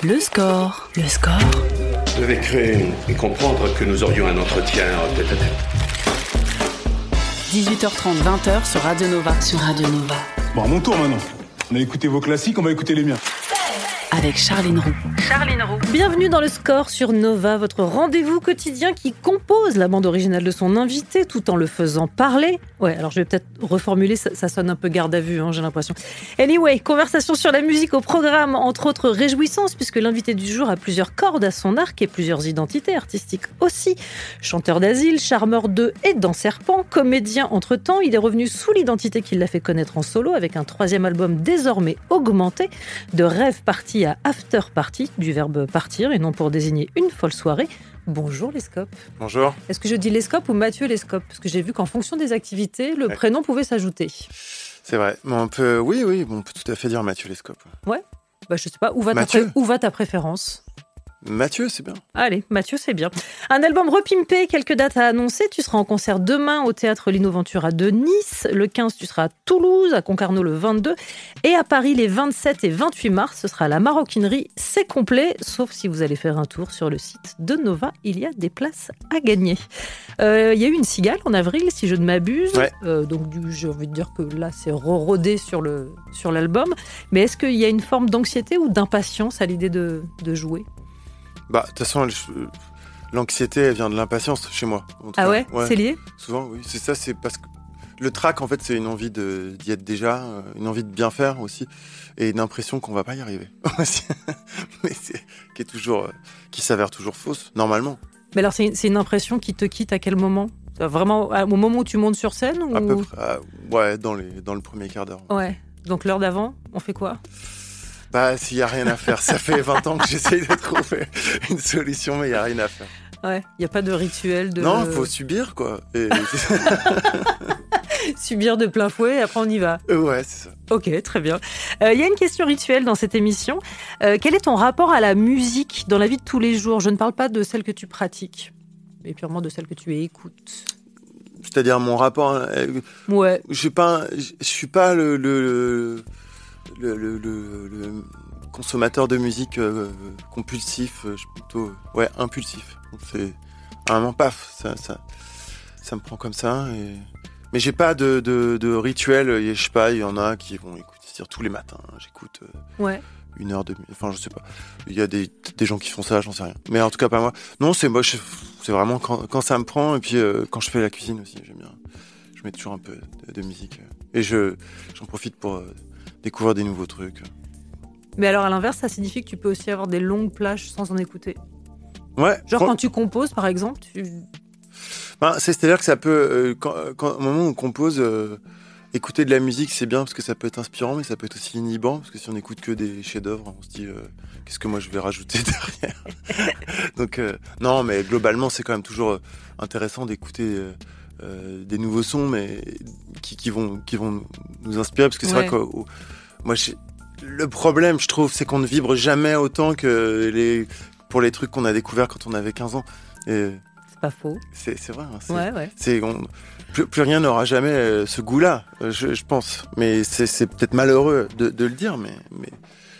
Le score. Le score. Je devais créer et comprendre que nous aurions un entretien tête-à-tête. 18h30, 20h sur Radio Nova. Sur Radio Nova. Bon, à mon tour maintenant. On a écouté vos classiques, on va écouter les miens. Avec Charline Roux. Bienvenue dans le score sur Nova, votre rendez-vous quotidien qui compose la bande originale de son invité tout en le faisant parler. Ouais, alors je vais peut-être reformuler, ça sonne un peu garde à vue, j'ai l'impression. Anyway, conversation sur la musique au programme, entre autres réjouissances, puisque l'invité du jour a plusieurs cordes à son arc et plusieurs identités artistiques aussi. Chanteur d'asile, charmeur de et dans Serpent, comédien entre-temps, il est revenu sous l'identité qui l'a fait connaître en solo avec un 3e album désormais augmenté, de rêve parti à after party, du verbe partir et non pour désigner une folle soirée. Bonjour Lescope. Bonjour. Est-ce que je dis Lescope ou Mathieu Lescope ? Parce que j'ai vu qu'en fonction des activités, le prénom pouvait s'ajouter. C'est vrai. Mais on peut, oui, on peut tout à fait dire Mathieu Lescope. Ouais. Bah, je sais pas, où va ta préférence ? Mathieu, c'est bien. Allez, Mathieu, c'est bien. Un album repimpé, quelques dates à annoncer. Tu seras en concert demain au Théâtre Lino Ventura de Nice. Le 15, tu seras à Toulouse, à Concarneau le 22. Et à Paris, les 27 et 28 mars, ce sera à la Maroquinerie. C'est complet, sauf si vous allez faire un tour sur le site de Nova. Il y a des places à gagner. Il y a eu une cigale en avril, si je ne m'abuse. Ouais. Donc, j'ai envie de dire que là, c'est rodé sur l'album. Mais est-ce qu'il y a une forme d'anxiété ou d'impatience à l'idée de jouer ? Bah, de toute façon, l'anxiété, elle vient de l'impatience chez moi. Ah ouais, c'est lié ? Souvent, oui. C'est ça, c'est parce que le trac, en fait, c'est une envie d'y être déjà, une envie de bien faire aussi, et une impression qu'on va pas y arriver. Mais qui s'avère toujours fausse, normalement. Mais alors, c'est une impression qui te quitte à quel moment ? Vraiment, au moment où tu montes sur scène ou... À peu près, ouais, dans le premier quart d'heure. Ouais. Donc, l'heure d'avant, on fait quoi ? Bah, s'il n'y a rien à faire. Ça fait 20 ans que j'essaye de trouver une solution, mais il n'y a rien à faire. Ouais, il n'y a pas de rituel de... Non, il faut subir, quoi. Subir de plein fouet, et après on y va. Ouais, c'est ça. Ok, très bien. Il y a une question rituelle dans cette émission. Quel est ton rapport à la musique dans la vie de tous les jours ? Je ne parle pas de celle que tu pratiques, mais purement de celle que tu écoutes. C'est-à-dire mon rapport... Ouais. Je suis pas le consommateur de musique compulsif, je suis plutôt impulsif. Donc c'est à un moment paf, ça me prend comme ça. Mais j'ai pas de rituel. Je sais pas, il y en a qui vont écouter tous les matins. J'écoute une heure de, enfin je sais pas. Il y a des gens qui font ça, j'en sais rien. Mais en tout cas pas moi. Non, c'est moche. C'est vraiment quand ça me prend et puis quand je fais la cuisine aussi, j'aime bien. Je mets toujours un peu de musique et j'en profite pour découvrir des nouveaux trucs. Mais alors, à l'inverse, ça signifie que tu peux aussi avoir des longues plages sans en écouter. Ouais. Genre quand tu composes, par exemple, c'est-à-dire que ça peut, au moment où on compose, écouter de la musique, c'est bien parce que ça peut être inspirant, mais ça peut être aussi inhibant, parce que si on écoute que des chefs-d'œuvre, on se dit qu'est-ce que moi je vais rajouter derrière. Donc, non, mais globalement, c'est quand même toujours intéressant d'écouter des nouveaux sons, mais qui vont nous inspirer, parce que c'est vrai que moi, le problème, je trouve, c'est qu'on ne vibre jamais autant que pour les trucs qu'on a découverts quand on avait 15 ans. Et c'est pas faux. C'est vrai. Ouais. Plus rien n'aura jamais ce goût-là, je pense. Mais c'est peut-être malheureux de le dire, mais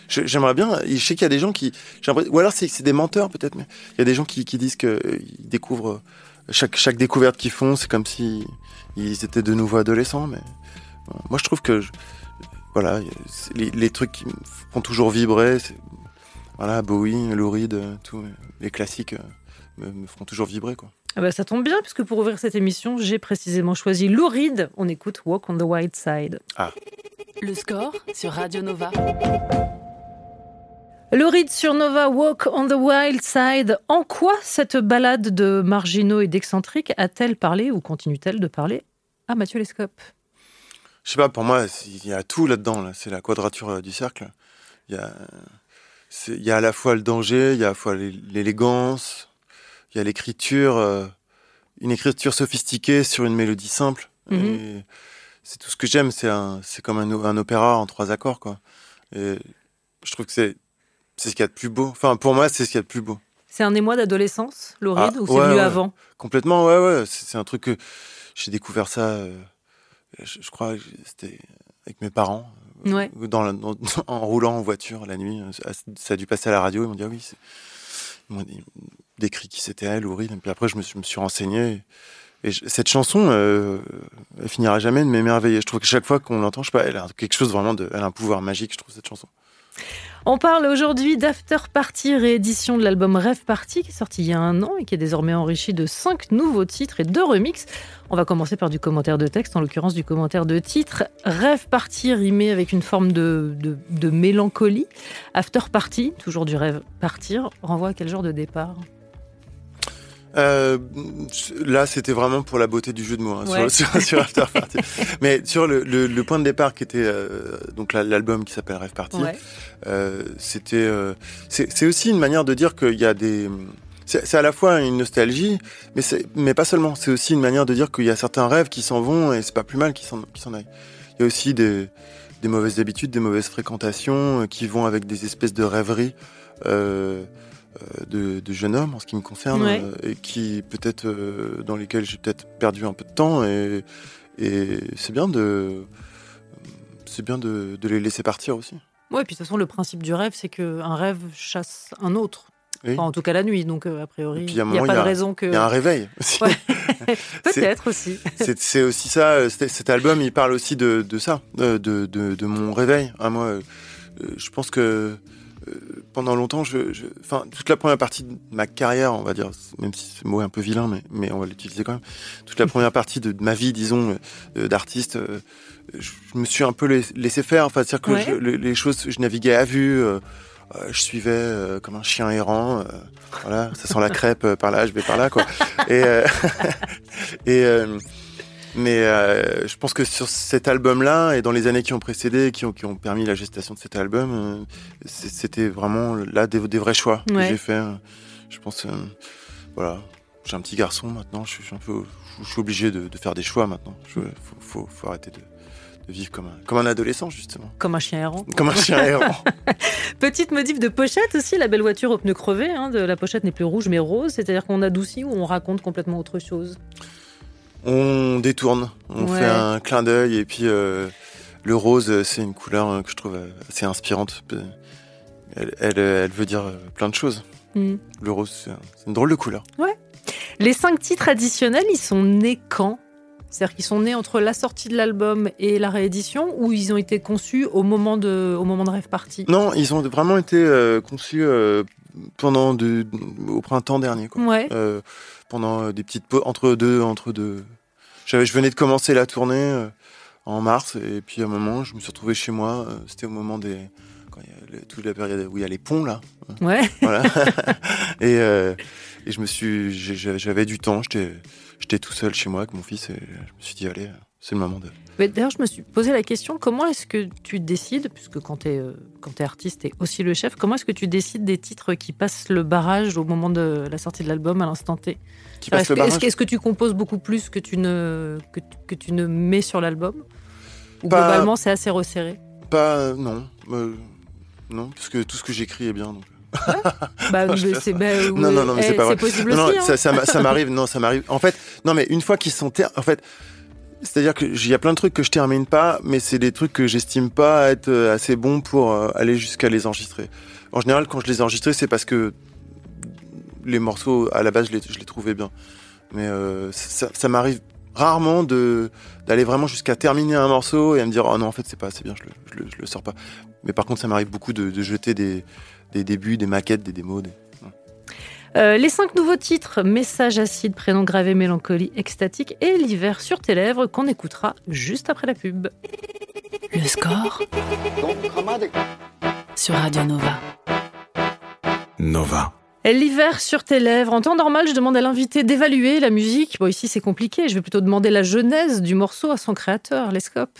j'aimerais bien. Je sais qu'il y a des gens qui... Ou alors c'est des menteurs, peut-être, mais il y a des gens qui disent qu'ils découvrent... Chaque découverte qu'ils font, c'est comme si ils étaient de nouveau adolescents. Mais moi, je trouve que les trucs qui me font toujours vibrer, Bowie, Lou Reed, tous les classiques me feront toujours vibrer, quoi. Ah bah, ça tombe bien, puisque pour ouvrir cette émission, j'ai précisément choisi Lou Reed. On écoute Walk on the Wild Side. Ah. Le score sur Radio Nova. Lou Reed sur Nova, Walk on the Wild Side. En quoi cette balade de marginaux et d'excentriques a-t-elle parlé ou continue-t-elle de parler à Mathieu Lescope ? Je sais pas, pour moi, il y a tout là-dedans. Là. C'est la quadrature du cercle. Il y a à la fois le danger, il y a à la fois l'élégance, il y a l'écriture, une écriture sophistiquée sur une mélodie simple. Et c'est tout ce que j'aime. C'est comme un opéra en 3 accords, quoi. Et je trouve que c'est ce qu'il y a de plus beau. Enfin, pour moi, c'est ce qu'il y a de plus beau. C'est un émoi d'adolescence, Lou Reed, ou c'est venu avant ? Complètement, ouais. C'est un truc que j'ai découvert ça, je crois, c'était avec mes parents, Ouais. En roulant en voiture la nuit. Ça a dû passer à la radio. Ils m'ont dit, ah oui, ils m'ont décrit qui c'était elle, Auril. Et puis après, je me suis renseigné. Et cette chanson, elle finira jamais de m'émerveiller. Je trouve que chaque fois qu'on l'entend, je sais pas, elle a quelque chose vraiment elle a un pouvoir magique, je trouve, cette chanson. On parle aujourd'hui d'After Party, réédition de l'album Rêve Party, qui est sorti il y a 1 an et qui est désormais enrichi de 5 nouveaux titres et 2 remixes. On va commencer par du commentaire de texte, en l'occurrence du commentaire de titre. Rêve Party rimé avec une forme de mélancolie. After Party, toujours du rêve partir, renvoie à quel genre de départ ? Là, c'était vraiment pour la beauté du jeu de mots, hein, ouais. sur After Party. Mais sur le point de départ qui était donc l'album qui s'appelle Rêve Party, ouais. C'est aussi une manière de dire qu'il y a des... C'est à la fois une nostalgie, mais pas seulement. C'est aussi une manière de dire qu'il y a certains rêves qui s'en vont et c'est pas plus mal qu'ils s'en aillent. Il y a aussi des mauvaises habitudes, des mauvaises fréquentations qui vont avec des espèces de rêveries de jeunes hommes en ce qui me concerne, ouais. Et qui peut-être dans lesquels j'ai peut-être perdu un peu de temps et c'est bien de les laisser partir aussi. Ouais, puis de toute façon, le principe du rêve, c'est qu'un rêve chasse un autre. Oui. Enfin, en tout cas la nuit, donc a priori, il n'y a moment, pas de raison que... Il y a un réveil aussi. Ouais. Peut-être aussi. C'est aussi ça, cet album, il parle aussi de ça, de mon réveil. Hein, moi, je pense que pendant longtemps, enfin, toute la première partie de ma carrière, on va dire, même si ce mot est un peu vilain, mais on va l'utiliser quand même, toute la première partie de ma vie, disons, d'artiste, je me suis un peu laissé faire. Enfin, c'est-à-dire que ouais. les choses, je naviguais à vue, je suivais comme un chien errant. Voilà, ça sent la crêpe par là, je vais par là, quoi. Mais je pense que sur cet album-là, et dans les années qui ont précédé, qui ont permis la gestation de cet album, c'était vraiment là des vrais choix que j'ai fait. Je pense, voilà, j'ai un petit garçon maintenant, je suis obligé de faire des choix maintenant. Faut arrêter de vivre comme un adolescent, justement. Comme un chien errant. Comme un chien errant. Petite modif de pochette aussi, la belle voiture aux pneus crevés. La pochette n'est plus rouge mais rose, c'est-à-dire qu'on adoucit ou on raconte complètement autre chose. On détourne, on fait un clin d'œil et puis le rose, c'est une couleur que je trouve assez inspirante. Elle veut dire plein de choses. Le rose, c'est une drôle de couleur. Ouais. Les 5 titres additionnels, ils sont nés quand ? C'est-à-dire qu'ils sont nés entre la sortie de l'album et la réédition, ou ils ont été conçus au moment de Rêve Party ? Non, ils ont vraiment été conçus au printemps dernier, quoi. Ouais. Pendant des petites pauses entre deux. Je venais de commencer la tournée en mars, et puis à un moment, je me suis retrouvé chez moi. C'était au moment quand il y a toute la période où il y a les ponts là. Ouais. Voilà. et j'avais du temps. J'étais tout seul chez moi avec mon fils, et je me suis dit allez, c'est le moment de. Mais d'ailleurs, je me suis posé la question, comment est-ce que tu décides, puisque quand t'es artiste, t'es aussi le chef, comment est-ce que tu décides des titres qui passent le barrage au moment de la sortie de l'album, à l'instant T ? Est-ce que tu composes beaucoup plus que tu ne mets sur l'album ? Ou globalement, c'est assez resserré ? Non, parce que tout ce que j'écris est bien. Donc. Non, mais c'est pas vrai. C'est possible aussi. Ça m'arrive. Non, ça m'arrive. En fait, non, mais une fois qu'ils sont en fait. C'est-à-dire qu'il y a plein de trucs que je termine pas, mais c'est des trucs que j'estime pas être assez bons pour aller jusqu'à les enregistrer. En général, quand je les ai enregistrés, c'est parce que les morceaux, à la base, je les trouvais bien. Mais ça m'arrive rarement d'aller vraiment jusqu'à terminer un morceau et à me dire « Oh non, en fait, c'est pas assez bien, je le sors pas ». Mais par contre, ça m'arrive beaucoup de jeter des débuts, des maquettes, des démos, les 5 nouveaux titres, Message acide, Prénom gravé, Mélancolie, Extatique et L'hiver sur tes lèvres, qu'on écoutera juste après la pub. Le score sur Radio Nova. Nova. L'hiver sur tes lèvres. En temps normal, je demande à l'invité d'évaluer la musique. Bon, ici, c'est compliqué. Je vais plutôt demander la genèse du morceau à son créateur, Lescope.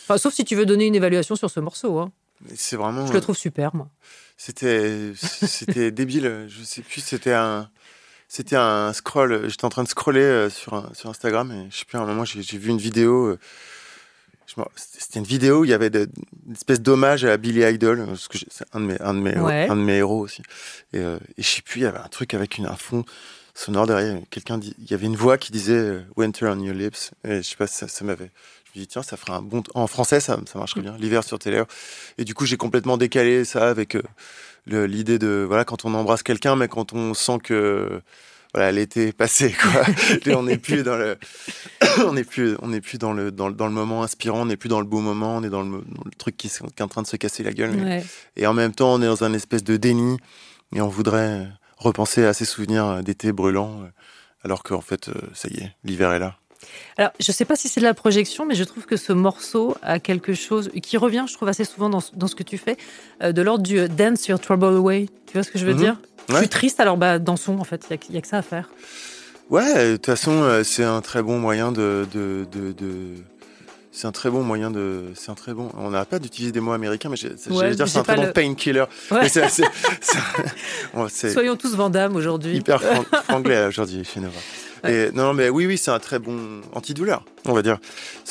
Enfin, sauf si tu veux donner une évaluation sur ce morceau. Hein. C'est vraiment... Je le trouve super, moi. C'était débile. Je sais plus. C'était un scroll. J'étais en train de scroller sur Instagram et je sais plus. À un moment, j'ai vu une vidéo. C'était une vidéo où il y avait une espèce d'hommage à Billy Idol, parce que c'est un de mes héros aussi. Et je sais plus. Il y avait un truc avec un fond sonore derrière. Il y avait une voix qui disait Winter on your lips. Et je sais pas. Ça m'avait. Je me suis dit, tiens, ça ferait un bon... En français, ça marcherait bien, l'hiver sur tes lèvres. Et du coup, j'ai complètement décalé ça avec l'idée de, voilà, quand on embrasse quelqu'un, mais quand on sent que... Voilà, l'été est passé, quoi. Et on n'est plus dans le, on n'est plus dans le moment inspirant, on n'est plus dans le beau moment, on est dans le truc qui est en train de se casser la gueule. Ouais. Et en même temps, on est dans un espèce de déni et on voudrait repenser à ces souvenirs d'été brûlant, alors qu'en fait, ça y est, l'hiver est là. Alors, je ne sais pas si c'est de la projection, mais je trouve que ce morceau a quelque chose qui revient, je trouve, assez souvent dans ce que tu fais, de l'ordre du Dance Your Trouble Away. Tu vois ce que je veux dire ? Ouais. Je suis triste, alors dansons, en fait, il n'y a que ça à faire. Ouais, de toute façon, c'est un très bon moyen c'est un très bon. On n'arrête pas d'utiliser des mots américains, mais j'allais dire c'est un très bon painkiller. Ouais. C'est Soyons tous Van Damme aujourd'hui. hyper franglais aujourd'hui chez Nova. Ouais. Et, non, mais oui, c'est un très bon antidouleur, on va dire.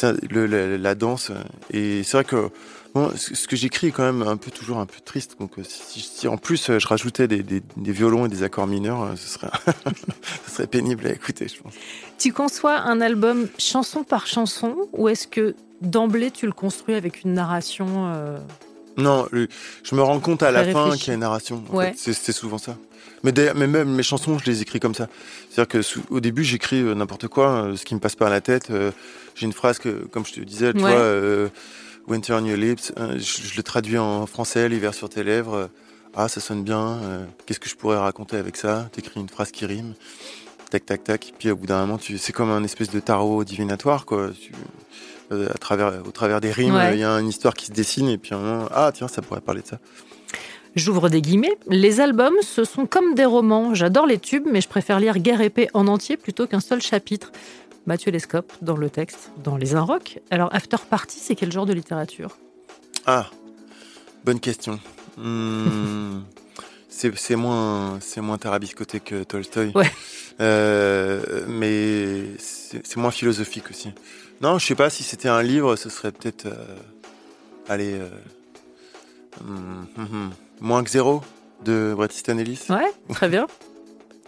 La danse. Et c'est vrai que bon, ce que j'écris est quand même toujours un peu triste. Donc si en plus je rajoutais des violons et des accords mineurs, ce serait pénible à écouter, je pense. Tu conçois un album chanson par chanson, ou est-ce que d'emblée tu le construis avec une narration Non, je me rends compte à la fin réfléchi. qu'il y a une narration. En Ouais. fait. C'est souvent ça. Mais même mes chansons, je les écris comme ça. C'est-à-dire que au début, j'écris n'importe quoi, ce qui me passe par la tête. J'ai une phrase que, comme je te disais, tu vois, Winter on your lips. Je le traduis en français, l'hiver sur tes lèvres. Ah, ça sonne bien. Qu'est-ce que je pourrais raconter avec ça ? T'écris une phrase qui rime. Tac, tac, tac. Puis au bout d'un moment, c'est comme un espèce de tarot divinatoire, quoi. Au travers des rimes, il y a une histoire qui se dessine. Et puis à un moment, ah tiens, ça pourrait parler de ça. J'ouvre des guillemets. Les albums, ce sont comme des romans. J'adore les tubes, mais je préfère lire Guerre épée en entier plutôt qu'un seul chapitre. Mathieu Lescope, dans le texte, dans Les Inrocks. Alors, After Party, c'est quel genre de littérature ? Ah, bonne question. C'est moins tarabiscoté que Tolstoï. Ouais. Mais c'est moins philosophique aussi. Non, je sais pas, si c'était un livre, ce serait peut-être... Moins que zéro de Bret Easton Ellis. Ouais, très bien.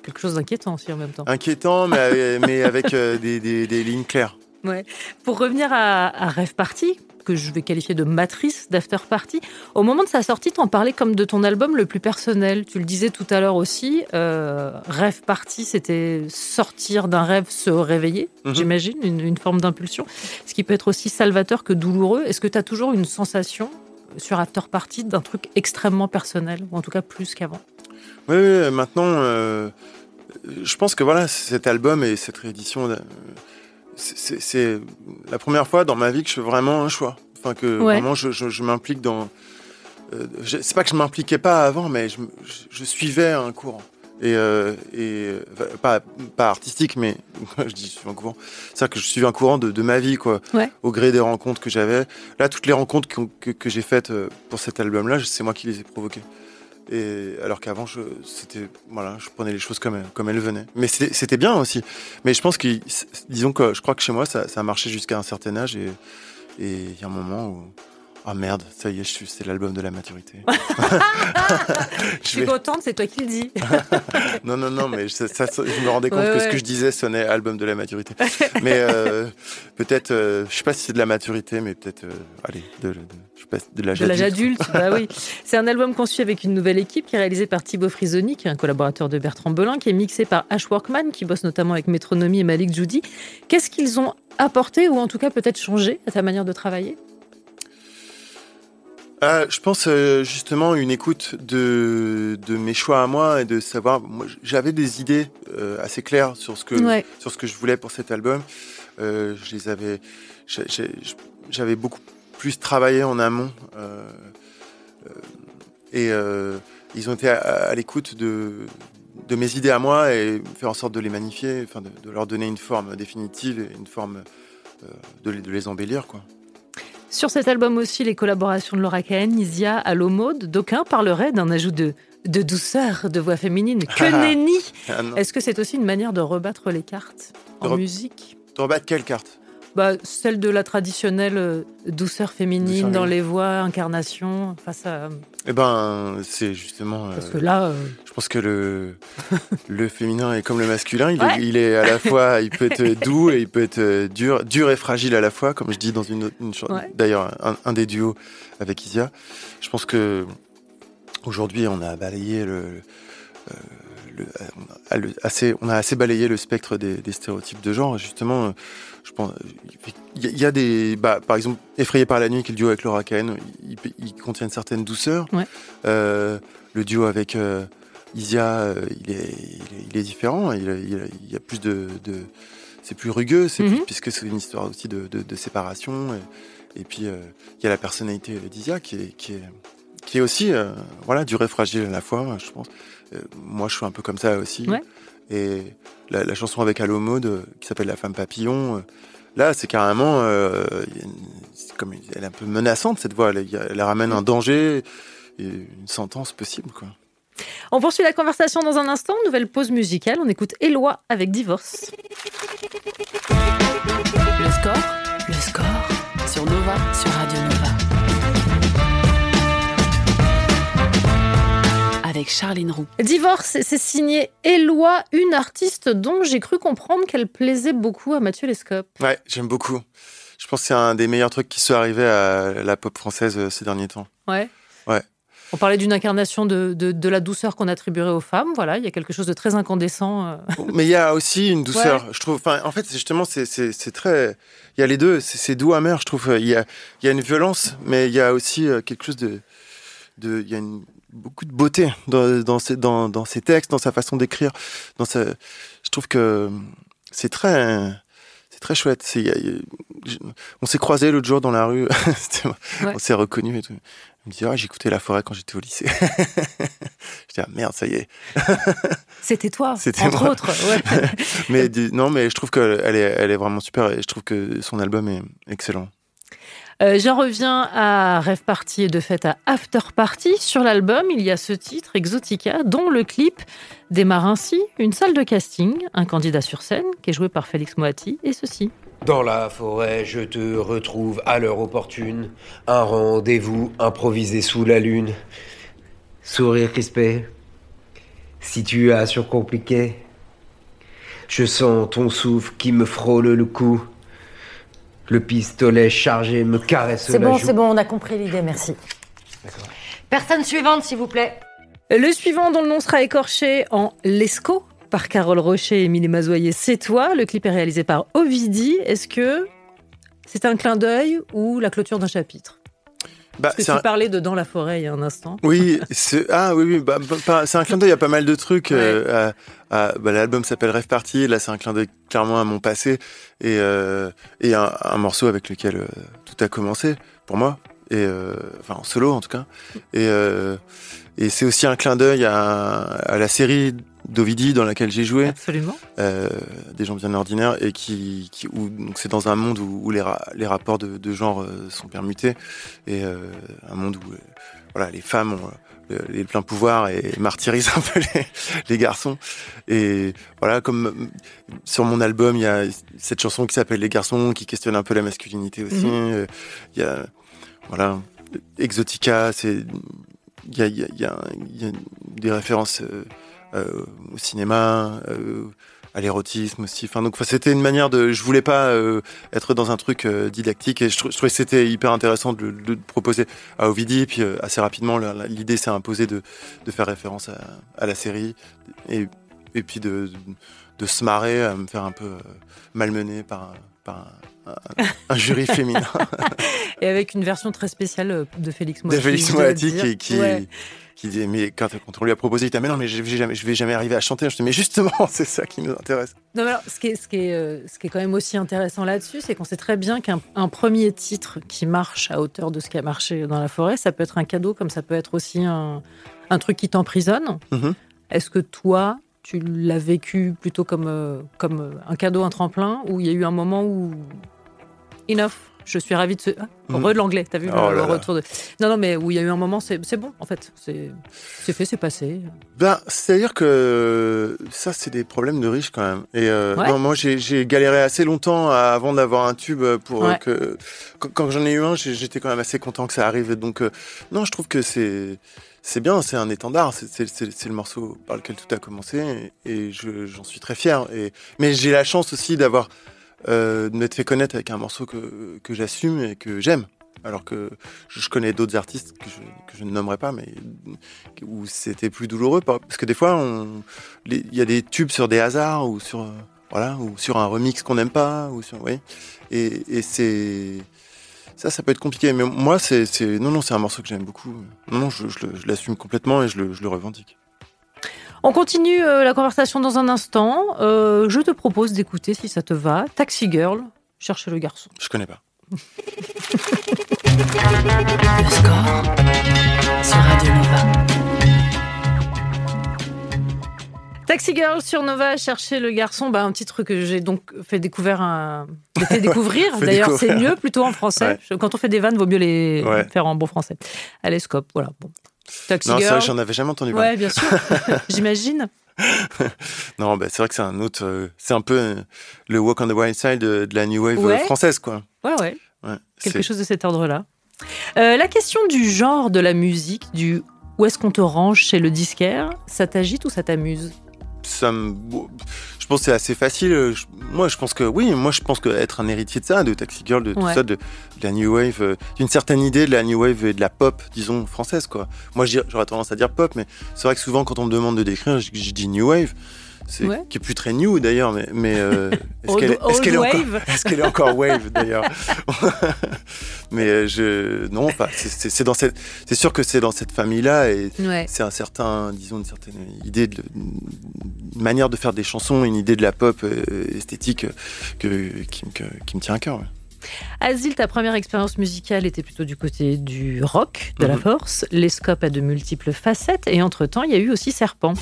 Quelque chose d'inquiétant aussi en même temps. Inquiétant, mais avec des lignes claires. Ouais. Pour revenir à Rêve Party, que je vais qualifier de matrice d'After Party, au moment de sa sortie, tu en parlais comme de ton album le plus personnel. Tu le disais tout à l'heure aussi, Rêve Party, c'était sortir d'un rêve, se réveiller, j'imagine, une forme d'impulsion, ce qui peut être aussi salvateur que douloureux. Est-ce que tu as toujours une sensation sur After Party d'un truc extrêmement personnel, ou en tout cas plus qu'avant ? Oui, maintenant, je pense que voilà, cet album et cette réédition, c'est la première fois dans ma vie que je fais vraiment un choix. Enfin, que vraiment je m'implique dans... c'est pas que je m'impliquais pas avant, mais je suivais un courant. Et pas artistique, mais je dis suivre un courant. C'est-à-dire que je suivais un courant de ma vie, quoi. Ouais. Au gré des rencontres que j'avais. Là, toutes les rencontres que j'ai faites pour cet album-là, c'est moi qui les ai provoquées. Et alors qu'avant, je prenais les choses comme elles venaient. Mais c'était bien aussi. Mais je pense disons que je crois que chez moi, ça a marché jusqu'à un certain âge, et il y a un moment où... Ah merde, ça y est, c'est l'album de la maturité. Je suis contente, c'est toi qui le dis. Non, mais je me rendais compte que ce que je disais sonnait album de la maturité. Mais peut-être, je sais pas si c'est de la maturité, mais peut-être, de l'âge adulte. Bah oui. C'est un album conçu avec une nouvelle équipe qui est réalisée par Thibaut Frisoni, qui est un collaborateur de Bertrand Belin, qui est mixé par Ash Workman, qui bosse notamment avec Metronomy et Malik Djoudi. Qu'est-ce qu'ils ont apporté, ou en tout cas peut-être changé à ta manière de travailler ? Je pense justement une écoute de mes choix à moi, et de savoir. Moi, j'avais des idées assez claires sur ce que je voulais pour cet album. J'avais beaucoup plus travaillé en amont, et ils ont été à l'écoute de mes idées à moi, et faire en sorte de les magnifier, enfin de leur donner une forme définitive et une forme de les embellir, quoi. Sur cet album aussi, les collaborations de Laura Cahen, Isia, Allo Maud, d'aucuns parleraient d'un ajout de douceur, de voix féminine. Que nenni. Est-ce que c'est aussi une manière de rebattre les cartes en musique ? De rebattre quelle carte ? Celle de la traditionnelle douceur féminine dans les voix, incarnation, face à... c'est justement... Parce que là... Je pense que le féminin est comme le masculin, il est à la fois, il peut être doux et il peut être dur et fragile à la fois, comme je dis dans une d'ailleurs un des duos avec Isia. Je pense que aujourd'hui on a balayé on a assez balayé le spectre des stéréotypes de genre. Justement, je pense, il y a des, par exemple, Effrayé par la nuit, qui est le duo avec Laura Cahen, il contient une certaine douceur. Ouais. Le duo avec Isia, il est différent. Il y a plus de c'est plus rugueux, puisque c'est une histoire aussi de séparation. Et puis il y a la personnalité d'Isia qui est aussi dur et fragile à la fois, je pense. Moi, je suis un peu comme ça aussi. Ouais. Et la chanson avec Allo Mode, qui s'appelle La femme papillon, là, c'est carrément... elle est un peu menaçante, cette voix. Elle ramène un danger et une sentence possible, quoi. On poursuit la conversation dans un instant. Nouvelle pause musicale. On écoute Éloi avec Divorce. Le score sur Nova, sur Radio Nova. Avec Charline Roux. Divorce, c'est signé Éloi, une artiste dont j'ai cru comprendre qu'elle plaisait beaucoup à Mathieu Lescope. Ouais, j'aime beaucoup. Je pense que c'est un des meilleurs trucs qui soit arrivé à la pop française ces derniers temps. Ouais. Ouais. On parlait d'une incarnation de la douceur qu'on attribuerait aux femmes. Voilà, il y a quelque chose de très incandescent. Mais il y a aussi une douceur, je trouve. Enfin, en fait, justement, c'est très... Il y a les deux, c'est doux, amer, je trouve. Il y a une violence, mais il y a aussi quelque chose de il y a beaucoup de beauté dans ses textes, dans sa façon d'écrire. Je trouve que c'est très chouette. On s'est croisés l'autre jour dans la rue. On s'est reconnus et tout. Il me dit, j'écoutais La Forêt quand j'étais au lycée. Je dis, merde, ça y est. C'était toi, entre autres. Ouais. mais je trouve qu'elle est vraiment super et je trouve que son album est excellent. J'en reviens à Rêve Party et de fait à After Party. Sur l'album, il y a ce titre, Exotica, dont le clip démarre ainsi. Une salle de casting, un candidat sur scène, qui est joué par Félix Moati, et ceci. Dans la forêt, je te retrouve à l'heure opportune. Un rendez-vous improvisé sous la lune. Sourire crispé. Situation compliquée. Je sens ton souffle qui me frôle le cou. Le pistolet chargé me caresse la joue. C'est bon, on a compris l'idée, merci. D'accord. Personne suivante, s'il vous plaît. Le suivant, dont le nom sera écorché en Lescaut, par Carole Rocher et Émilie Mazoyer, c'est toi. Le clip est réalisé par Ovidie. Est-ce que c'est un clin d'œil ou la clôture d'un chapitre ? Parce que tu parlais de Dans la forêt il y a un instant. Oui, c'est un clin d'œil, il y a pas mal de trucs. Ouais. L'album s'appelle Rêve Party, là c'est un clin d'œil clairement à mon passé et un morceau avec lequel tout a commencé pour moi, en solo en tout cas. Et c'est aussi un clin d'œil à la série d'Ovidie dans laquelle j'ai joué. Absolument. Des gens bien ordinaires et donc c'est dans un monde où les rapports de genre sont permutés et un monde où les femmes ont les pleins pouvoirs et martyrisent un peu les garçons. Et voilà, comme sur mon album, il y a cette chanson qui s'appelle Les garçons, qui questionne un peu la masculinité aussi. Il y a Exotica, il y a des références au cinéma, à l'érotisme aussi. Donc c'était une manière je voulais pas être dans un truc didactique et je trouvais que c'était hyper intéressant de le proposer à Ovidie. Puis assez rapidement, l'idée s'est imposée de faire référence à la série et puis de se marrer, à me faire un peu malmener par un jury féminin. Et avec une version très spéciale de Félix Moati. De Félix Moati qui dit, mais quand on lui a proposé, il dit, mais non, mais je vais jamais arriver à chanter. Je dis, mais justement, c'est ça qui nous intéresse. Non, mais alors, ce qui est quand même aussi intéressant là-dessus, c'est qu'on sait très bien qu'un premier titre qui marche à hauteur de ce qui a marché Dans la forêt, ça peut être un cadeau, comme ça peut être aussi un truc qui t'emprisonne. Mm-hmm. Est-ce que toi, tu l'as vécu plutôt comme un cadeau, un tremplin, ou il y a eu un moment où enough, Je suis ravie de ce... Re de l'anglais, t'as vu le retour de... Non, mais où il y a eu un moment, c'est bon, en fait. C'est fait, c'est passé. C'est-à-dire que ça, c'est des problèmes de riches, quand même. Et non, moi, j'ai galéré assez longtemps avant d'avoir un tube pour que... Quand j'en ai eu un, j'étais quand même assez content que ça arrive. Donc, non, je trouve que c'est bien, c'est un étendard. C'est le morceau par lequel tout a commencé. Et j'en suis très fier. Mais j'ai la chance aussi d'avoir... de m'être fait connaître avec un morceau que j'assume et que j'aime. Alors que je connais d'autres artistes que je ne nommerai pas, mais où c'était plus douloureux. Parce que des fois, il y a des tubes sur des hasards ou sur un remix qu'on n'aime pas. Et c'est... Ça peut être compliqué. Mais moi, c'est un morceau que j'aime beaucoup. Non, je l'assume complètement et je le revendique. On continue la conversation dans un instant. Je te propose d'écouter, si ça te va, Taxi Girl, Chercher le garçon. Je connais pas. Le score sur Radio Nova. Taxi Girl sur Nova, Chercher le garçon, un titre que j'ai donc fait découvrir. D'ailleurs, c'est mieux plutôt en français. Ouais. Quand on fait des vannes, vaut mieux les faire en bon français. Allez, scope, voilà. Bon. Taxi Girl. C'est vrai que j'en avais jamais entendu parler. Ouais, bien sûr. J'imagine. Non, c'est vrai que c'est un autre. C'est un peu le Walk on the Wild Side de la New Wave française, quoi. Ouais. Quelque chose de cet ordre-là. La question du genre de la musique, du où est-ce qu'on te range chez le disquaire, ça t'agite ou ça t'amuse ? Je pense que c'est assez facile. Moi, je pense que être un héritier de ça, de Taxi Girl, de tout ça, de la New Wave, d'une certaine idée de la New Wave et de la pop, disons, française, quoi. Moi, j'aurais tendance à dire pop, mais c'est vrai que souvent, quand on me demande de décrire, je dis New Wave. Qui est plus très new d'ailleurs, mais est-ce qu'elle est encore wave d'ailleurs? Mais c'est sûr que c'est dans cette famille-là et c'est une certaine idée une manière de faire des chansons, une idée de la pop esthétique qui me tient à cœur. Ouais. Asile, ta première expérience musicale était plutôt du côté du rock, de la force. L'escope a de multiples facettes et entre-temps, il y a eu aussi Serpent.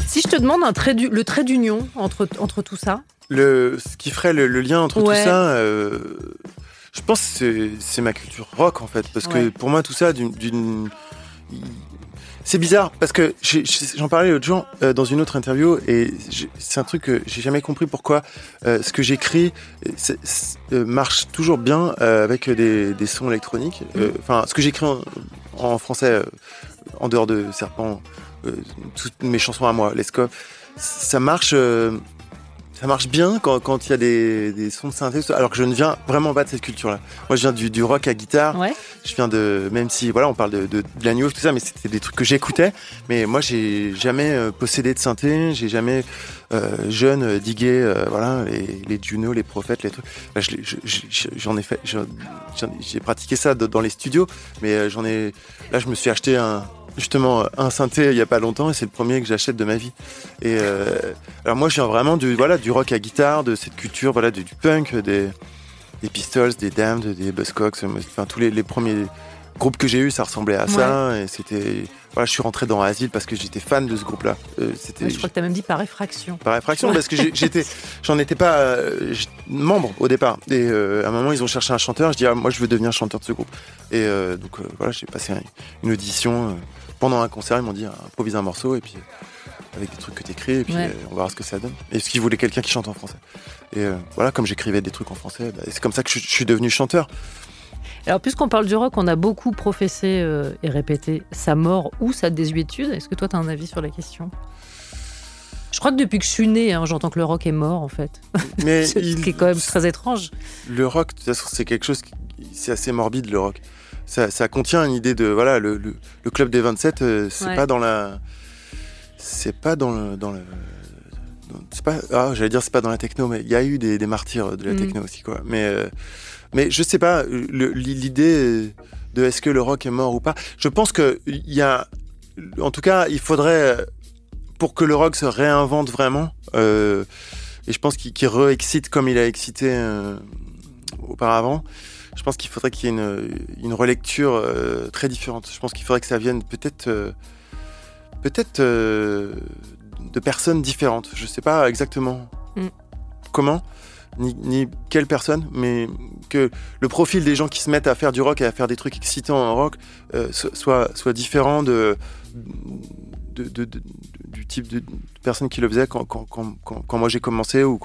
Si je te demande le trait d'union entre tout ça, ce qui ferait le lien entre tout ça, je pense que c'est ma culture rock en fait, parce que pour moi tout ça c'est bizarre parce que j'en parlais l'autre jour dans une autre interview et c'est un truc que j'ai jamais compris pourquoi ce que j'écris marche toujours bien avec des sons électroniques. Enfin, ce que j'écris en français en dehors de Serpent, toutes mes chansons à moi, l'escope, ça marche bien quand il y a des sons de synthé, alors que je ne viens vraiment pas de cette culture-là. Moi, je viens du rock à guitare. Ouais. Je viens même si, on parle de la new wave, tout ça, mais c'était des trucs que j'écoutais. Mais moi, j'ai jamais possédé de synthé, j'ai jamais jeune digué, les Juno, les Prophètes, les trucs. Là, j'ai pratiqué ça dans les studios, mais là, je me suis acheté justement un synthé il y a pas longtemps et c'est le premier que j'achète de ma vie. Et alors moi je viens vraiment du rock à guitare, de cette culture du punk, des Pistols, des Damned, des Buzzcocks, enfin tous les premiers groupes que j'ai eu ça ressemblait à ça et c'était je suis rentré dans Asile parce que j'étais fan de ce groupe-là. Je crois que tu as même dit par effraction. Par effraction parce que j'en étais pas membre au départ. Et à un moment, ils ont cherché un chanteur. Je dis, moi, je veux devenir chanteur de ce groupe. Et donc, j'ai passé une audition. Pendant un concert, ils m'ont dit, improvise un morceau et puis avec des trucs que t'écris et puis on va voir ce que ça donne. Et parce qu'ils voulaient quelqu'un qui chante en français. Et comme j'écrivais des trucs en français, c'est comme ça que je suis devenu chanteur. Alors, puisqu'on parle du rock, on a beaucoup professé et répété sa mort ou sa désuétude. Est-ce que toi, tu as un avis sur la question ? Je crois que depuis que je suis née, j'entends que le rock est mort, en fait. Mais ce qui est quand même très étrange. Le rock, de toute façon, c'est quelque chose c'est assez morbide, le rock. Ça contient une idée de... Voilà, le Club des 27, c'est pas dans la... C'est pas dans le... c'est pas... j'allais dire c'est pas dans la techno, mais il y a eu des martyrs de la techno aussi, quoi. Mais je sais pas, l'idée de est-ce que le rock est mort ou pas, je pense qu'il y a... En tout cas, il faudrait... Pour que le rock se réinvente vraiment, et je pense qu'il re-excite comme il a excité auparavant. Je pense qu'il faudrait qu'il y ait une relecture très différente. Je pense qu'il faudrait que ça vienne peut-être de personnes différentes. Je ne sais pas exactement comment, ni quelle personne, mais que le profil des gens qui se mettent à faire du rock et à faire des trucs excitants en rock soit différent du type de personnes qui le faisaient quand moi j'ai commencé ou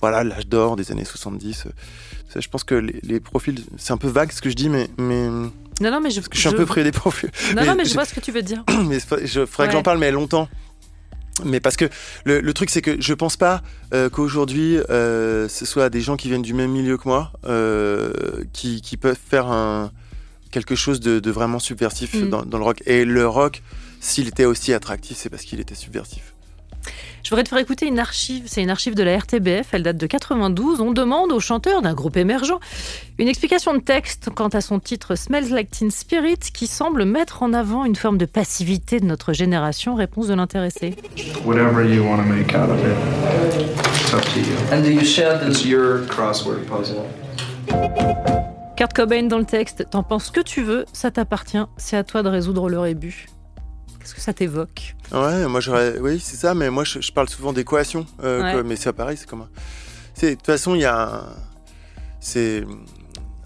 voilà, l'âge d'or des années 70. Ça, je pense que les profils, c'est un peu vague ce que je dis, mais non, mais je suis un peu pris des profils. Non, mais je vois ce que tu veux dire. Mais faudrait que j'en parle, mais longtemps. Mais parce que le truc, c'est que je pense pas qu'aujourd'hui, ce soit des gens qui viennent du même milieu que moi qui peuvent faire quelque chose de vraiment subversif dans le rock. Et le rock, s'il était aussi attractif, c'est parce qu'il était subversif. Je voudrais te faire écouter une archive. C'est une archive de la RTBF. Elle date de 92. On demande au chanteur d'un groupe émergent une explication de texte quant à son titre Smells Like Teen Spirit, qui semble mettre en avant une forme de passivité de notre génération. Réponse de l'intéressé. Whatever you want to make out of it, it's up to you. And do you share this your crossword puzzle? Kurt Cobain dans le texte. T'en penses ce que tu veux, ça t'appartient. C'est à toi de résoudre le rébut. Qu'est-ce que ça t'évoque ? Ouais, oui, c'est ça, mais moi je parle souvent d'équation, mais c'est pareil, c'est comme de toute façon, c'est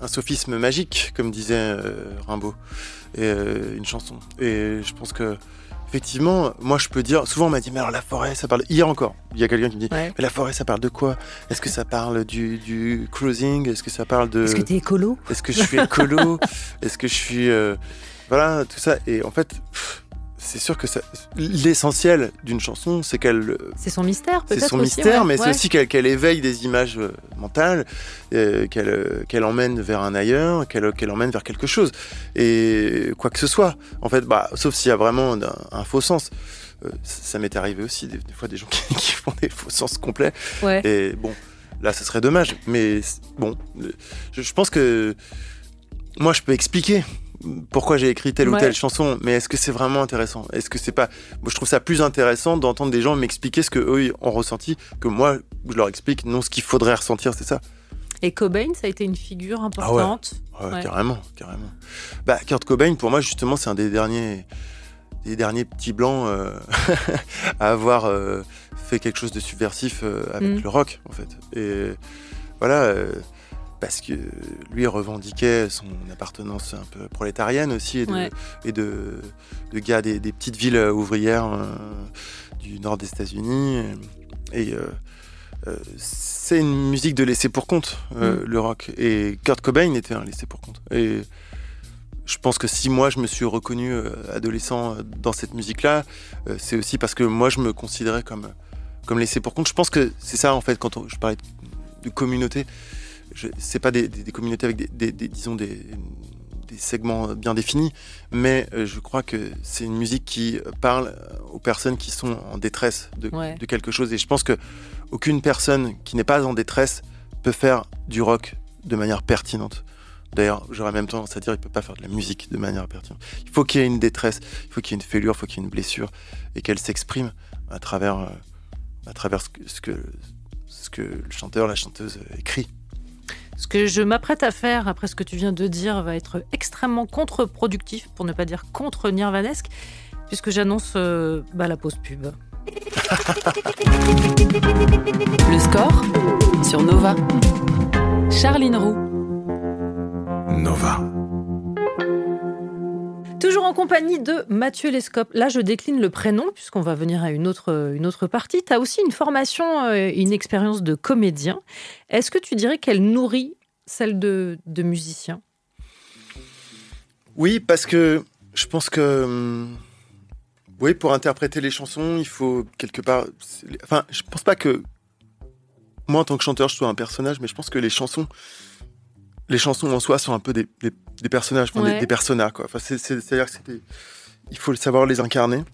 un sophisme magique, comme disait Rimbaud, et une chanson. Et je pense que effectivement, moi je peux dire, souvent on m'a dit, mais alors la forêt, ça parle. Hier encore, il y a quelqu'un qui me dit, mais la forêt, ça parle de quoi ? Est-ce que ça parle du cruising ? Est-ce que ça parle de. Est-ce que t'es écolo ? Est-ce que je suis écolo ? Est-ce que je suis. Voilà, tout ça. Et en fait. C'est sûr que l'essentiel d'une chanson, c'est qu'elle... C'est son mystère, peut-être. C'est son aussi, mystère, mais c'est aussi qu'elle éveille des images mentales, qu'elle emmène vers un ailleurs, qu'elle emmène vers quelque chose. Et quoi que ce soit, en fait, sauf s'il y a vraiment un faux sens. Ça m'est arrivé aussi, des fois, des gens qui font des faux sens complets. Ouais. Et bon, là, ce serait dommage. Mais bon, je pense que moi, je peux expliquer pourquoi j'ai écrit telle ou telle chanson, mais est-ce que c'est vraiment intéressant ? Est-ce que c'est pas... Moi, je trouve ça plus intéressant d'entendre des gens m'expliquer ce qu'eux ont ressenti, que moi, je leur explique non ce qu'il faudrait ressentir, c'est ça. Et Cobain, ça a été une figure importante. Ouais. Carrément. Kurt Cobain, pour moi, justement, c'est un des derniers petits blancs à avoir fait quelque chose de subversif avec le rock, en fait. Et voilà... parce que lui revendiquait son appartenance un peu prolétarienne aussi, et de gars des petites villes ouvrières du nord des États-Unis. Et c'est une musique de laisser pour compte, le rock. Et Kurt Cobain était un laissé pour compte. Et je pense que si moi je me suis reconnu adolescent dans cette musique-là, c'est aussi parce que moi je me considérais comme laissé pour compte. Je pense que c'est ça, en fait, quand je parlais de communauté. C'est pas des communautés avec disons des segments bien définis, mais je crois que c'est une musique qui parle aux personnes qui sont en détresse de quelque chose. Et je pense qu'aucune personne qui n'est pas en détresse peut faire du rock de manière pertinente. D'ailleurs, j'aurais même tendance à dire qu'il ne peut pas faire de la musique de manière pertinente. Il faut qu'il y ait une détresse, il faut qu'il y ait une fêlure, il faut qu'il y ait une blessure, et qu'elle s'exprime à travers ce que le chanteur, la chanteuse écrit. Ce que je m'apprête à faire, après ce que tu viens de dire, va être extrêmement contre-productif, pour ne pas dire contre-nirvanesque, puisque j'annonce la pause pub. Le score sur Nova. Charline Roux. Nova. Toujours en compagnie de Mathieu Lescope. Là, je décline le prénom, puisqu'on va venir à une autre partie. Tu as aussi une formation, une expérience de comédien. Est-ce que tu dirais qu'elle nourrit celle de musicien ? Oui, parce que je pense que... pour interpréter les chansons, il faut quelque part... Enfin, je pense pas que moi, en tant que chanteur, je sois un personnage, mais je pense que les chansons en soi sont un peu des personnages, des personas, quoi. Enfin, c'est-à-dire que il faut savoir les incarner.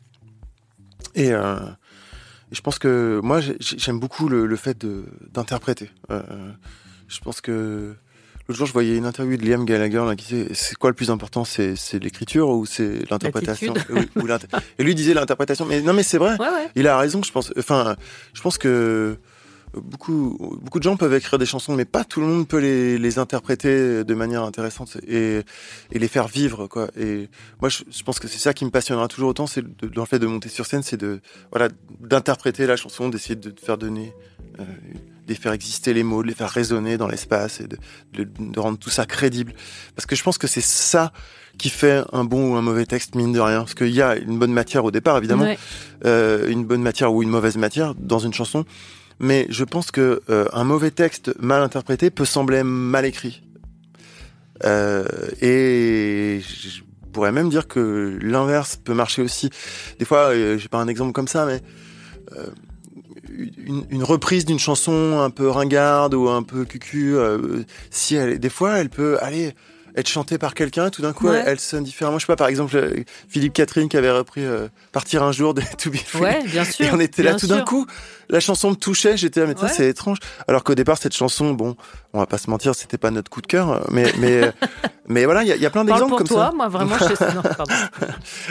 Et je pense que moi, j'aime beaucoup le fait d'interpréter. Je pense que l'autre jour, je voyais une interview de Liam Gallagher là, qui disait c'est quoi le plus important, c'est l'écriture ou c'est l'interprétation. Et lui disait l'interprétation. Mais non, mais c'est vrai. Ouais. Il a raison, je pense. Enfin, je pense que beaucoup de gens peuvent écrire des chansons, mais pas tout le monde peut les interpréter de manière intéressante et les faire vivre, quoi. Et moi, je pense que c'est ça qui me passionnera toujours autant, c'est dans le fait de monter sur scène, c'est d'interpréter la chanson, d'essayer de faire donner, de les faire exister les mots, de les faire résonner dans l'espace et de rendre tout ça crédible. Parce que je pense que c'est ça qui fait un bon ou un mauvais texte, mine de rien. Parce qu'il y a une bonne matière au départ, évidemment, une bonne matière ou une mauvaise matière dans une chanson. Mais je pense que un mauvais texte mal interprété peut sembler mal écrit. Et je pourrais même dire que l'inverse peut marcher aussi. Des fois, j'ai pas un exemple comme ça, mais une reprise d'une chanson un peu ringarde ou un peu cucu, des fois, elle peut aller être chantée par quelqu'un, tout d'un coup, elle sonne différemment. Je sais pas, par exemple, Philippe Catherine qui avait repris Partir un jour de To Be Free. Ouais, bien sûr. Et on était là, tout d'un coup, la chanson me touchait, j'étais là, mais ça, c'est étrange. Alors qu'au départ, cette chanson, bon, on va pas se mentir, c'était pas notre coup de cœur, mais voilà, il y a plein d'exemples comme ça. Parle pour toi, moi, vraiment, je sais ça. Non, pardon.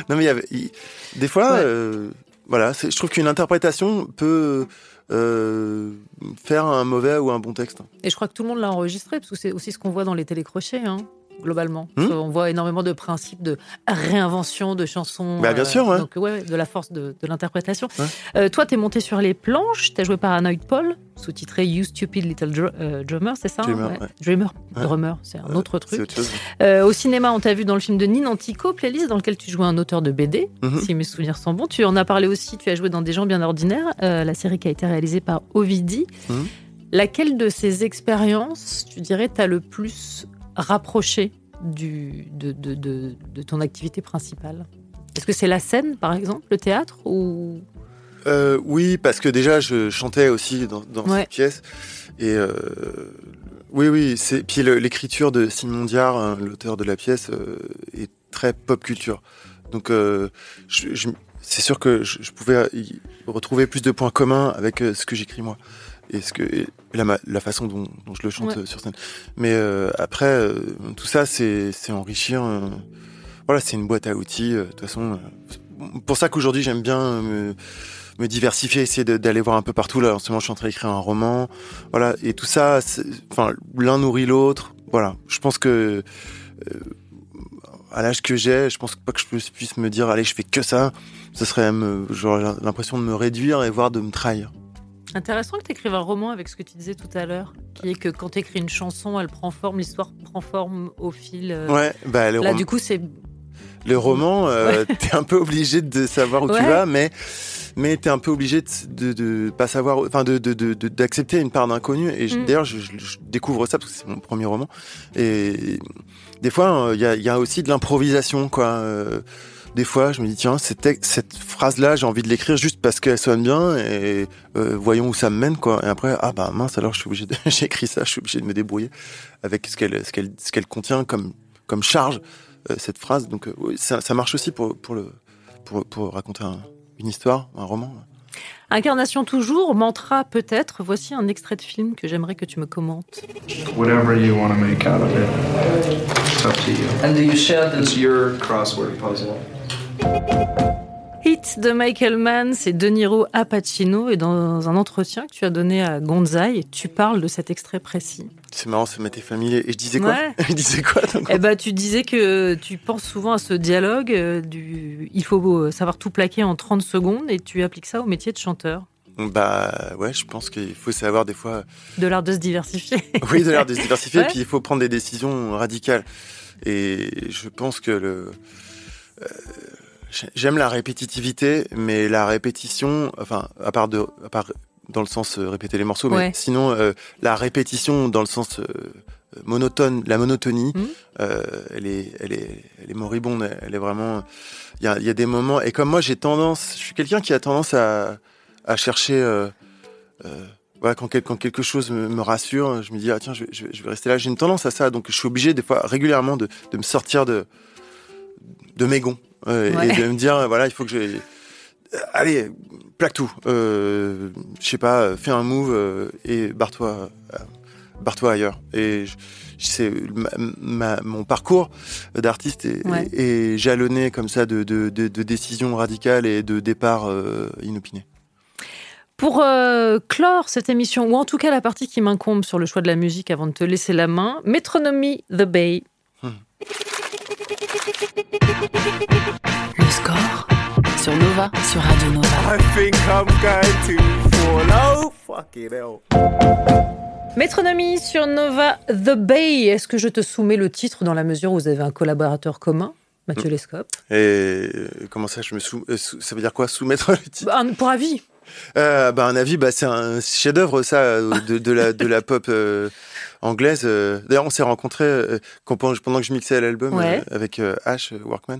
Non, mais des fois, voilà, je trouve qu'une interprétation peut faire un mauvais ou un bon texte. Et je crois que tout le monde l'a enregistré, parce que c'est aussi ce qu'on voit dans les télécrochets, globalement. On voit énormément de principes de réinvention de chansons. Bah, bien sûr, donc, de la force de l'interprétation. Toi, t'es monté sur les planches, t'as joué Paranoid Paul, sous-titré You Stupid Little Drummer, c'est ça? Drummer, c'est un autre truc. C'est autre chose. Au cinéma, on t'a vu dans le film de Nin Antico, Playlist, dans lequel tu jouais un auteur de BD, si mes souvenirs sont bons. Tu en as parlé aussi, tu as joué dans Des gens bien ordinaires, la série qui a été réalisée par Ovidi. Laquelle de ces expériences, tu dirais, t'as le plus rapproché de ton activité principale? Est-ce que c'est la scène, par exemple, le théâtre ou... Oui, parce que déjà, je chantais aussi dans cette pièce. Et oui, puis l'écriture de Simon Diard, l'auteur de la pièce, est très pop culture. Donc, c'est sûr que je pouvais y retrouver plus de points communs avec ce que j'écris moi. Et la façon dont je le chante sur scène. Mais après, tout ça, c'est enrichir. Voilà, c'est une boîte à outils. De toute façon, pour ça qu'aujourd'hui, j'aime bien me diversifier, essayer d'aller voir un peu partout. Là, en ce moment, je suis en train d'écrire un roman. Voilà, et tout ça, l'un nourrit l'autre. Voilà, je pense que à l'âge que j'ai, je pense pas que je puisse me dire, allez, je fais que ça. Ce serait j'aurais l'impression de me réduire et voire de me trahir. Intéressant que tu écrives un roman avec ce que tu disais tout à l'heure, qui est que quand tu écris une chanson, elle prend forme, l'histoire prend forme au fil. Là, du coup, c'est... Le roman, t'es un peu obligé de savoir où tu vas, mais t'es un peu obligé de pas savoir, enfin d'accepter une part d'inconnu. Et d'ailleurs, je découvre ça parce que c'est mon premier roman. Et des fois, il y a aussi de l'improvisation, quoi. Des fois, je me dis, tiens, cette phrase-là, j'ai envie de l'écrire juste parce qu'elle sonne bien et voyons où ça me mène, quoi. Et après, mince, alors j'ai écrit ça, je suis obligé de me débrouiller avec ce qu'elle contient comme charge, cette phrase. Donc, oui, ça marche aussi pour raconter une histoire, un roman. Incarnation toujours, mantra peut-être. Voici un extrait de film que j'aimerais que tu me commentes. Whatever you want to make out of it, it's up to you. And do you share this your crossword puzzle? Hit de Michael Mann, c'est De Niro à Pacino, et dans un entretien que tu as donné à Gonzaï, tu parles de cet extrait précis. C'est marrant, ça m'était familier. Et je disais quoi? Je disais quoi donc? Tu disais que tu penses souvent à ce dialogue il faut savoir tout plaquer en 30 secondes, et tu appliques ça au métier de chanteur. Je pense qu'il faut savoir des fois... De l'art de se diversifier. Oui, de l'art de se diversifier, puis il faut prendre des décisions radicales. Et je pense que j'aime la répétitivité, mais la répétition, enfin, à part dans le sens répéter les morceaux, mais sinon, la répétition dans le sens monotone, la monotonie, elle est moribonde, elle est vraiment... Il y a des moments, et comme moi, je suis quelqu'un qui a tendance à chercher... quand quelque chose me rassure, je me dis, tiens, je vais rester là. J'ai une tendance à ça, donc je suis obligé, des fois, régulièrement, de me sortir de mes gonds. Et de me dire, voilà, il faut que allez, plaque tout. Je sais pas, fais un move et barre-toi ailleurs. Et c'est mon parcours d'artiste est jalonné comme ça de décisions radicales et de départs inopinés. Pour clore cette émission, ou en tout cas la partie qui m'incombe sur le choix de la musique avant de te laisser la main, Metronomy The Bay. Le score sur Nova, sur Radio Nova. I think I'm going to fall. Oh, fucking hell. Métronomie sur Nova The Bay. Est-ce que je te soumets le titre dans la mesure où vous avez un collaborateur commun, Mathieu Lescope? Et comment ça, ça veut dire quoi, soumettre le titre? Pour avis. Un avis, c'est un chef-d'œuvre, ça, de la pop anglaise. D'ailleurs, on s'est rencontrés pendant que je mixais l'album avec Ash Workman.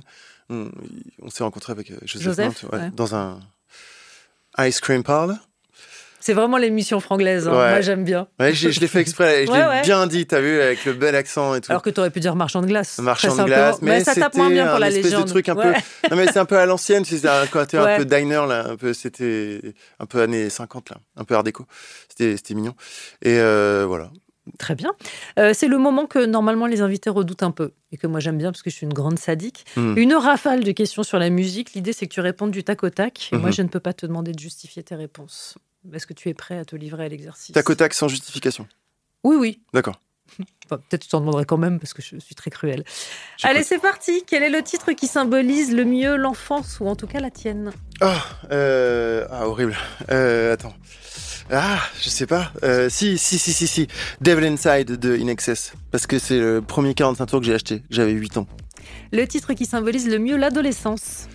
On s'est rencontrés avec Joseph dans un ice cream parlor. C'est vraiment l'émission franglaise, hein. Moi j'aime bien. Ouais, je l'ai fait exprès, je l'ai bien dit, t'as vu, avec le bel accent et tout. Alors que t'aurais pu dire marchand de glace. Marchand de glace, mais ça tape moins bien pour la légende. C'était un espèce de truc un peu... Non mais c'est un peu à l'ancienne, c'était un côté un peu diner, là, c'était un peu années 50, là, un peu art déco. C'était mignon. Et voilà. Très bien. C'est le moment que normalement les invités redoutent un peu et que moi j'aime bien parce que je suis une grande sadique. Une rafale de questions sur la musique. L'idée c'est que tu répondes du tac au tac. Et moi je ne peux pas te demander de justifier tes réponses. Est-ce que tu es prêt à te livrer à l'exercice? Tac au tac sans justification? Oui. D'accord. Peut-être tu t'en demanderais quand même parce que je suis très cruelle. Allez, c'est parti. Quel est le titre qui symbolise le mieux l'enfance ou en tout cas la tienne? Horrible. Attends. Je sais pas. Si. Devil Inside de In Excess. Parce que c'est le premier 45 tours que j'ai acheté. J'avais 8 ans. Le titre qui symbolise le mieux l'adolescence?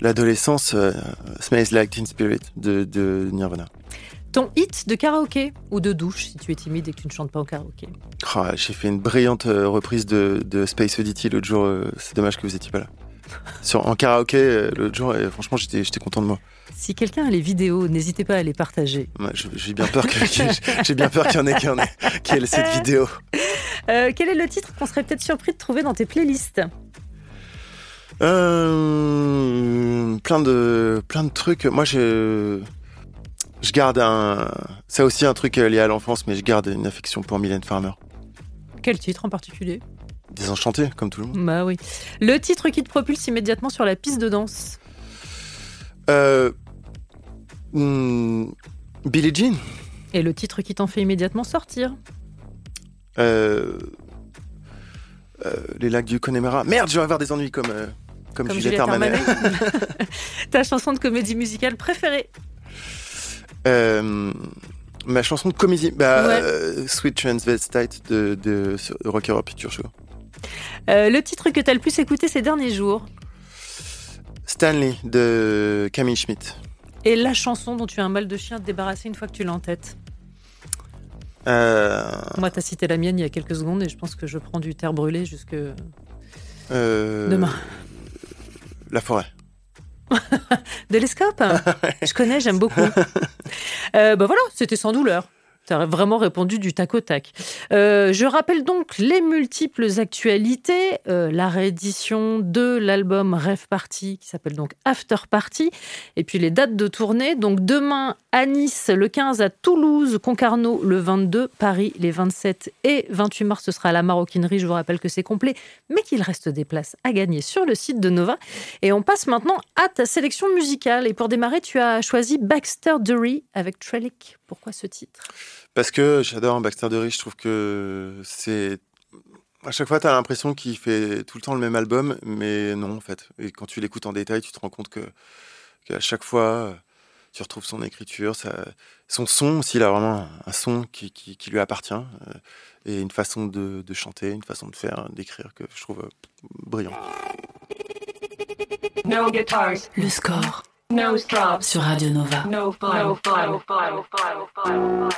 L'adolescence, Smells Like Teen Spirit de Nirvana. Ton hit de karaoké ou de douche, si tu es timide et que tu ne chantes pas au karaoké? J'ai fait une brillante reprise de Space Oddity l'autre jour. C'est dommage que vous n'étiez pas là. En karaoké, l'autre jour, franchement, j'étais content de moi. Si quelqu'un a les vidéos, n'hésitez pas à les partager. J'ai bien peur qu'il y en ait qui ait cette vidéo. Quel est le titre qu'on serait peut-être surpris de trouver dans tes playlists? Plein de trucs. Moi, je garde c'est aussi un truc lié à l'enfance, mais je garde une affection pour Mylène Farmer. Quel titre en particulier? Désenchanté, comme tout le monde. Bah oui. Le titre qui te propulse immédiatement sur la piste de danse? Billie Jean. Et le titre qui t'en fait immédiatement sortir? Les lacs du Connemara. Merde, je vais avoir des ennuis comme Juliette Armanet. Ta chanson de comédie musicale préférée? Ma chanson de comédie, Sweet Transvestite de Rock Horror Picture Show. Le titre que t'as le plus écouté ces derniers jours? Stanley de Camille Schmidt. Et la chanson dont tu as un mal de chien à te débarrasser une fois que tu l'as en tête? Moi, t'as cité la mienne il y a quelques secondes et je pense que je prends du terre brûlé jusque demain. La forêt. De Lescope. Je connais, j'aime beaucoup. Voilà, c'était sans douleur. Tu as vraiment répondu du tac au tac. Je rappelle donc les multiples actualités. La réédition de l'album Rêve Party, qui s'appelle donc After Party. Et puis les dates de tournée. Donc demain à Nice, le 15 à Toulouse, Concarneau le 22, Paris les 27 et 28 mars, ce sera à la Maroquinerie. Je vous rappelle que c'est complet, mais qu'il reste des places à gagner sur le site de Nova. Et on passe maintenant à ta sélection musicale. Et pour démarrer, tu as choisi Baxter Dury avec Trellick. Pourquoi ce titre? Parce que j'adore Baxter Dury, je trouve que c'est... À chaque fois, tu as l'impression qu'il fait tout le temps le même album, mais non, en fait. Et quand tu l'écoutes en détail, tu te rends compte qu'à chaque fois, tu retrouves son écriture, son son aussi, il a vraiment un son qui lui appartient, et une façon de chanter, une façon de faire, d'écrire, que je trouve brillant. No guitars. Le score. No drops. Sur Radio Nova. No fun. No fun. No fun. No fun. No fun.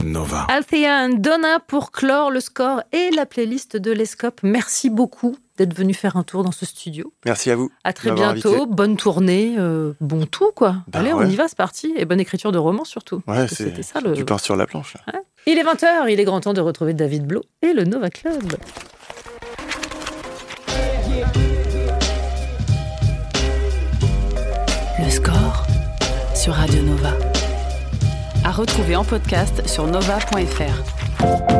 Nova. Althea and Donna pour clore le score et la playlist de Lescope. Merci beaucoup d'être venu faire un tour dans ce studio. Merci à vous. À très bientôt. Invité. Bonne tournée. Bon tout, quoi. Allez, on y va, c'est parti. Et bonne écriture de roman, surtout. Ouais, c'était ça, du pain sur la planche. Là. Ouais. Il est 20h, il est grand temps de retrouver David Blo et le Nova Club. Le score sur Radio Nova. À retrouver en podcast sur nova.fr.